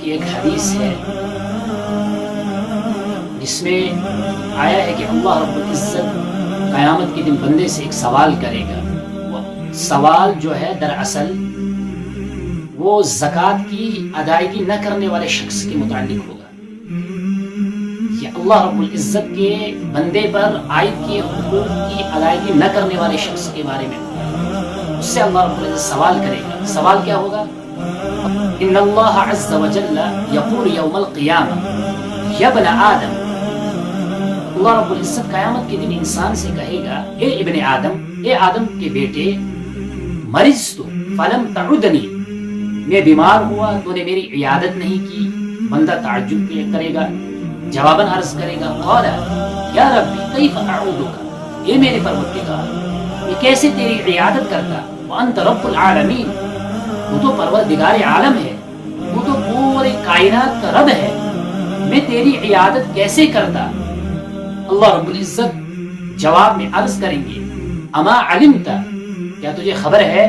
کی ایک حدیث ہے جس میں آیا ہے کہ اللہ رب العزت قیامت کے دن بندے سے ایک سوال کرے گا. وہ سوال جو ہے دراصل وہ زکوٰۃ کی ادائیگی نہ کرنے والے شخص کے متعلق ہوگا. یہ اللہ رب العزت کے بندے پر عائد کیے حقوق کی ادائیگی نہ کرنے والے شخص کے بارے میں اس سے اللہ رب العزت سوال کرے گا. سوال کیا ہوگا؟ ان اللہ عز وجل یقول یوم القیامہ یا ابن آدم. اللہ رب العزت قیامت کے دن انسان سے کہے گا اے ابن آدم، اے آدم کے بیٹے، مرضت فلم تعدنی، میں بیمار ہوا تو نے میری عیادت نہیں کی. بندہ تعجب کرے گا، جواباً عرض کرے گا قال یا ربی کیف اعودک، اے میرے پروردگار میں کیسے تیری عیادت کرتا. وانت رب العالمین، وہ تو پروردگار عالم ہے، وہ تو پورے کائنات کا رب ہے، میں تیری عیادت کیسے کرتا. اللہ رب العزت جواب میں عرض کریں گے اما علمت، کیا تجھے خبر ہے،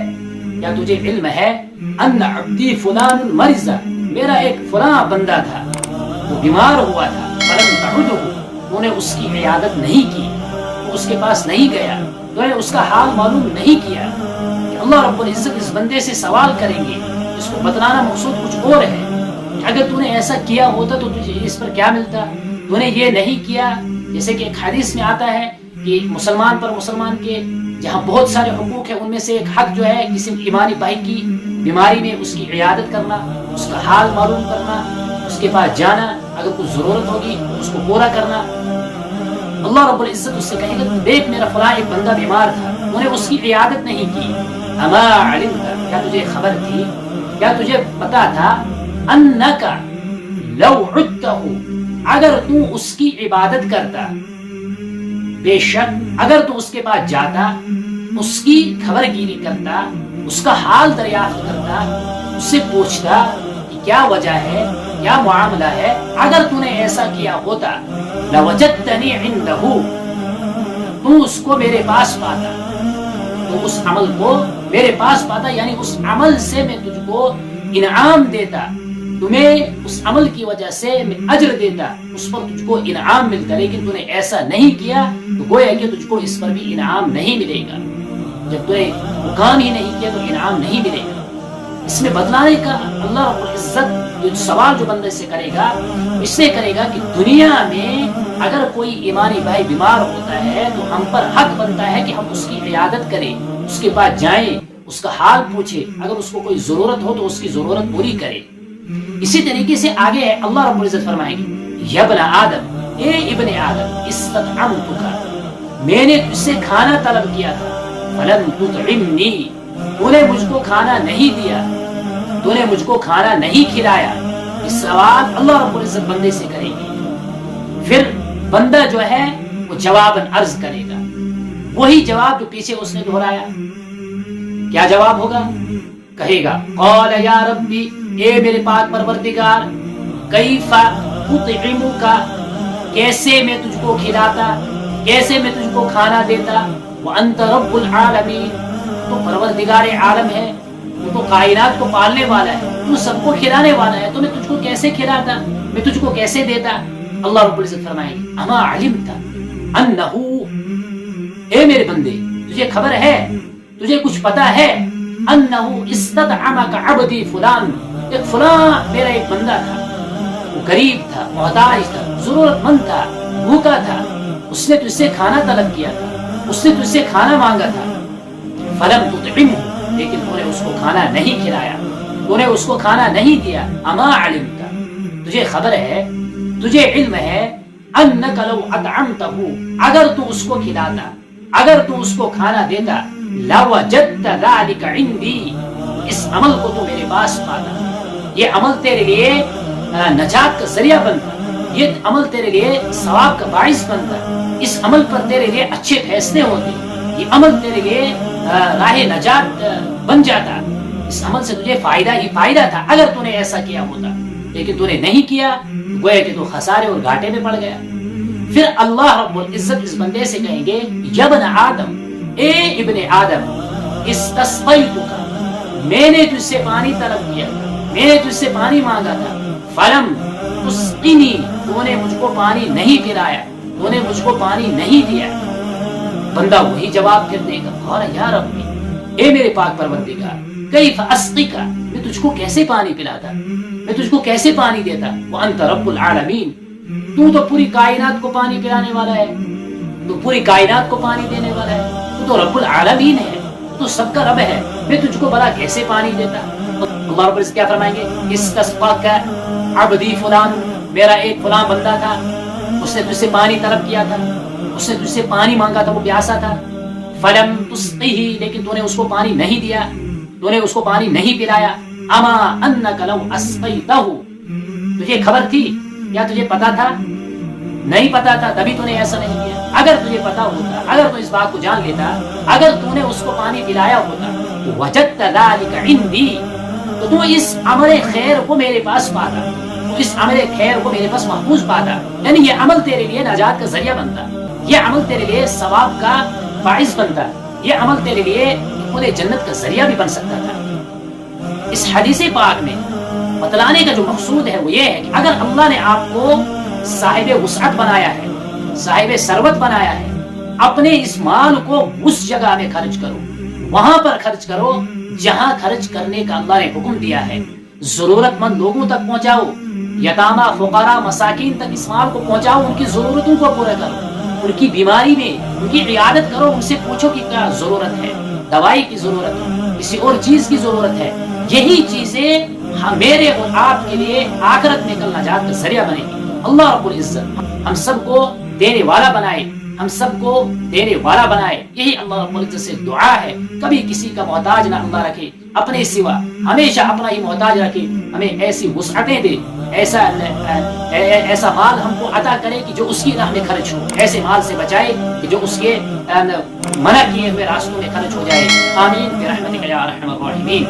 کیا تجھے علم ہے ان عبدی فلان مرض، میرا ایک فلاں بندہ تھا وہ بیمار ہوا تھا، فلم تعدہ، تو نے اس کی عیادت نہیں کی، وہ اس کے پاس نہیں گیا، تو نے اس کا حال معلوم نہیں کیا. کہ اللہ رب العزت اس بندے سے سوال کریں گے. اس کو بتلانا مقصود کچھ اور ہے کہ اگر تو نے ایسا کیا ہوتا تو تجھے اس پر کیا ملتا، تو نے یہ نہیں کیا. جیسے کہ ایک حدیث میں آتا ہے کہ مسلمان پر مسلمان کے جہاں بہت سارے حقوق ہیں ان میں سے ایک حق جو ہے کسی ایمانی بھائی کی بیماری میں اس کی عیادت کرنا، اس کا حال معلوم کرنا، اس کے پاس جانا، اگر کچھ ضرورت ہوگی اس کو پورا کرنا. اللہ رب العزت اس سے کہے گا دیکھ میرا فلاں ایک بندہ بیمار تھا، تو نے اس کی عیادت نہیں کی. اما علمت، کیا تجھے خبر تھی، کیا تجھے پتا تھا انک لو عدتہ، اگر تو اس کی عبادت کرتا، بے شک اگر تو اس کے پاس جاتا، اس کی خبر گیری کرتا، اس کا حال دریافت کرتا، اس سے پوچھتا کہ کیا وجہ ہے، کیا معاملہ ہے، اگر تو نے ایسا کیا ہوتا لوجدتنی عندہ، تو اس کو میرے پاس پاتا، تو اس عمل کو میرے پاس پاتا، یعنی اس عمل سے میں تجھ کو انعام دیتا، تمہیں اس عمل کی وجہ سے میں اجر دیتا، اس پر تجھ کو انعام ملتا. لیکن تو نے ایسا نہیں کیا تو گویا کہ تجھ کو اس پر بھی انعام نہیں ملے گا. جب تو نے وہ کام ہی نہیں کیا تو انعام نہیں ملے گا. اس میں بدلانے کا اللہ رب العزت جو سوال جو بندے سے کرے گا اس سے کرے گا کہ دنیا میں اگر کوئی ایمانی بھائی بیمار ہوتا ہے تو ہم پر حق بنتا ہے کہ ہم اس کی عیادت کریں، اس کے پاس جائیں، اس کا حال پوچھیں، اگر اس کو کوئی ضرورت ہو تو اس کی ضرورت پوری کرے. اسی طریقے سے آگے ہے اللہ رب العزت فرمائیں گے یا ابن آدم، اے ابن آدم، استطعمتک، میں نے تجھ سے کھانا طلب کیا تھا، فلم تطعمنی، تو نے مجھ کو کھانا نہیں دیا، تو نے مجھ کو کھانا نہیں کھلایا. اس سوال اللہ رب العزت بندے سے کریں گے. پھر بندہ جو ہے وہ جواباً عرض کرے گا وہی جواب جو پیچھے اس نے دہرایا. کیا جواب ہوگا؟ کہے گا قال یا ربی، اے میرے پاک پروردگار، کیف اطعمک، کیسے میں تجھ کو کھلاتا، کیسے میں تجھ کو کھانا دیتا. وانت رب العالمین، تو پروردگار عالم ہے، وہ تو کائنات کو پالنے والا ہے، تو سب کو کھلانے والا ہے، تو میں تجھ کو کیسے کھلاتا، میں تجھ کو کیسے دیتا. اللہ رب العزت فرمائیں گے اما علمت انہ، اے میرے بندے تجھے خبر ہے، تجھے کچھ پتا ہے انہ استطعمک عبدی فلان، ایک فلاں میرا ایک بندہ تھا، وہ غریب تھا، محتاج تھا، ضرورت مند تھا، بھوکا تھا، اس نے تجھ سے کھانا طلب کیا تھا، اس نے تجھ سے کھانا مانگا تھا. فلم تطعمہ، لیکن تو نے اس کو کھانا نہیں کھلایا، تو نے اس کو کھانا نہیں دیا. اما علمت، تجھے خبر ہے، تجھے علم ہے انک لو اطعمتہ، اگر تو اس کو کھلاتا، اگر تو اس کو کھانا دیتا، لوجدت ذلک عندی، اس عمل کو تو میرے پاس پاتا، یہ عمل تیرے لیے نجات کا ذریعہ بنتا، یہ عمل تیرے لیے ثواب کا باعث بنتا، اس عمل پر تیرے لیے اچھے فیصلے ہوتے، یہ عمل تیرے لیے راہ نجات بن جاتا، اس عمل سے تجھے فائدہ ہی فائدہ تھا اگر تو نے ایسا کیا ہوتا. لیکن تو نے نہیں کیا، گویا کہ تو خسارے اور گھاٹے میں پڑ گیا. پھر اللہ رب العزت اس بندے سے کہیں گے یا ابن آدم، اے ابن آدم، استسقیتک، میں نے تجھ سے پانی طلب کیا، میں نے تجھ سے پانی مانگا تھا، فلم تسقنی، تو نے مجھ کو پانی نہیں پلایا، تو نے مجھ کو پانی نہیں دیا۔ بندہ وہی جواب پھر دے گا، اور یا ربی، اے میرے پاک پروردگار، کیف اسقیک، میں تجھ کو کیسے پانی پلاتا، میں تجھ کو کیسے پانی دیتا، وانت رب العالمین، تو پوری کائنات کو پانی پلانے والا ہے، تو پوری کائنات کو پانی دینے والا ہے، تو رب العالمین ہے، تو سب کا رب ہے، میں تجھ کو بلا کیسے پانی دیتا۔ اللہ رب العزت کیا فرمائیں گے، استسقاک عبدی فلان، میرا ایک فلاں بندہ تھا، اس نے تجھ سے پانی طلب کیا تھا، اس نے تجھ سے پانی مانگا تھا، وہ پیاسا تھا، فلم تسقیہ، لیکن تو نے اس کو پانی نہیں دیا، تو نے اس کو پانی نہیں پلایا، اما انک لو اسقیتہ، تجھے خبر تھی یا تجھے پتا تھا؟ نہیں پتا تھا، تبھی تو نے ایسا نہیں کیا۔ اگر تجھے پتا ہوتا، اگر تو اس بات کو جان لیتا، اگر تو نے اس کو پانی پلایا ہوتا، وجدت ذلک عندی، تو تو اس عمل خیر کو میرے پاس پاتا، تو اس عمل خیر کو میرے پاس محفوظ پاتا، یعنی یہ عمل تیرے لیے نجات کا ذریعہ بنتا، یہ عمل تیرے لیے ثواب کا باعث بنتا، یہ عمل تیرے لیے خود جنت کا ذریعہ بھی بن سکتا تھا۔ اس حدیث پاک میں بتلانے کا جو مقصود ہے وہ یہ ہے کہ اگر اللہ نے آپ کو صاحب وسعت بنایا ہے، صاحب ثروت بنایا ہے، اپنے اس مال کو اس جگہ میں خرچ کرو، وہاں پر خرچ کرو جہاں خرچ کرنے کا اللہ نے حکم دیا ہے، ضرورت مند لوگوں تک پہنچاؤ، یتامہ فقراء مساکین تک اس مال کو پہنچاؤ، ان کی ضرورتوں کو پورا کرو، ان کی بیماری میں ان کی عیادت کرو، ان سے پوچھو کہ کیا ضرورت ہے، دوائی کی ضرورت ہے، کسی اور چیز کی ضرورت ہے، یہی چیزیں میرے اور آپ کے لیے آخرت میں کل نجات کا ذریعہ بنے گی۔ اللہ رب العزت ہم سب کو دینے والا بنائے، ہم سب کو دینے والا بنائے، یہی اللہ رب العزت سے دعا ہے۔ کبھی کسی کا محتاج نہ اللہ رکھے اپنے سوا، ہمیشہ اپنا ہی محتاج رکھے، ہمیں ایسی وسعتیں دے، ایسا مال ہم کو عطا کرے کہ جو اس کی راہ میں خرچ ہو، ایسے مال سے بچائے کہ جو اس کے منع کیے ہوئے راستوں میں خرچ ہو جائے۔ آمین برحمتک یا ارحم الراحمین۔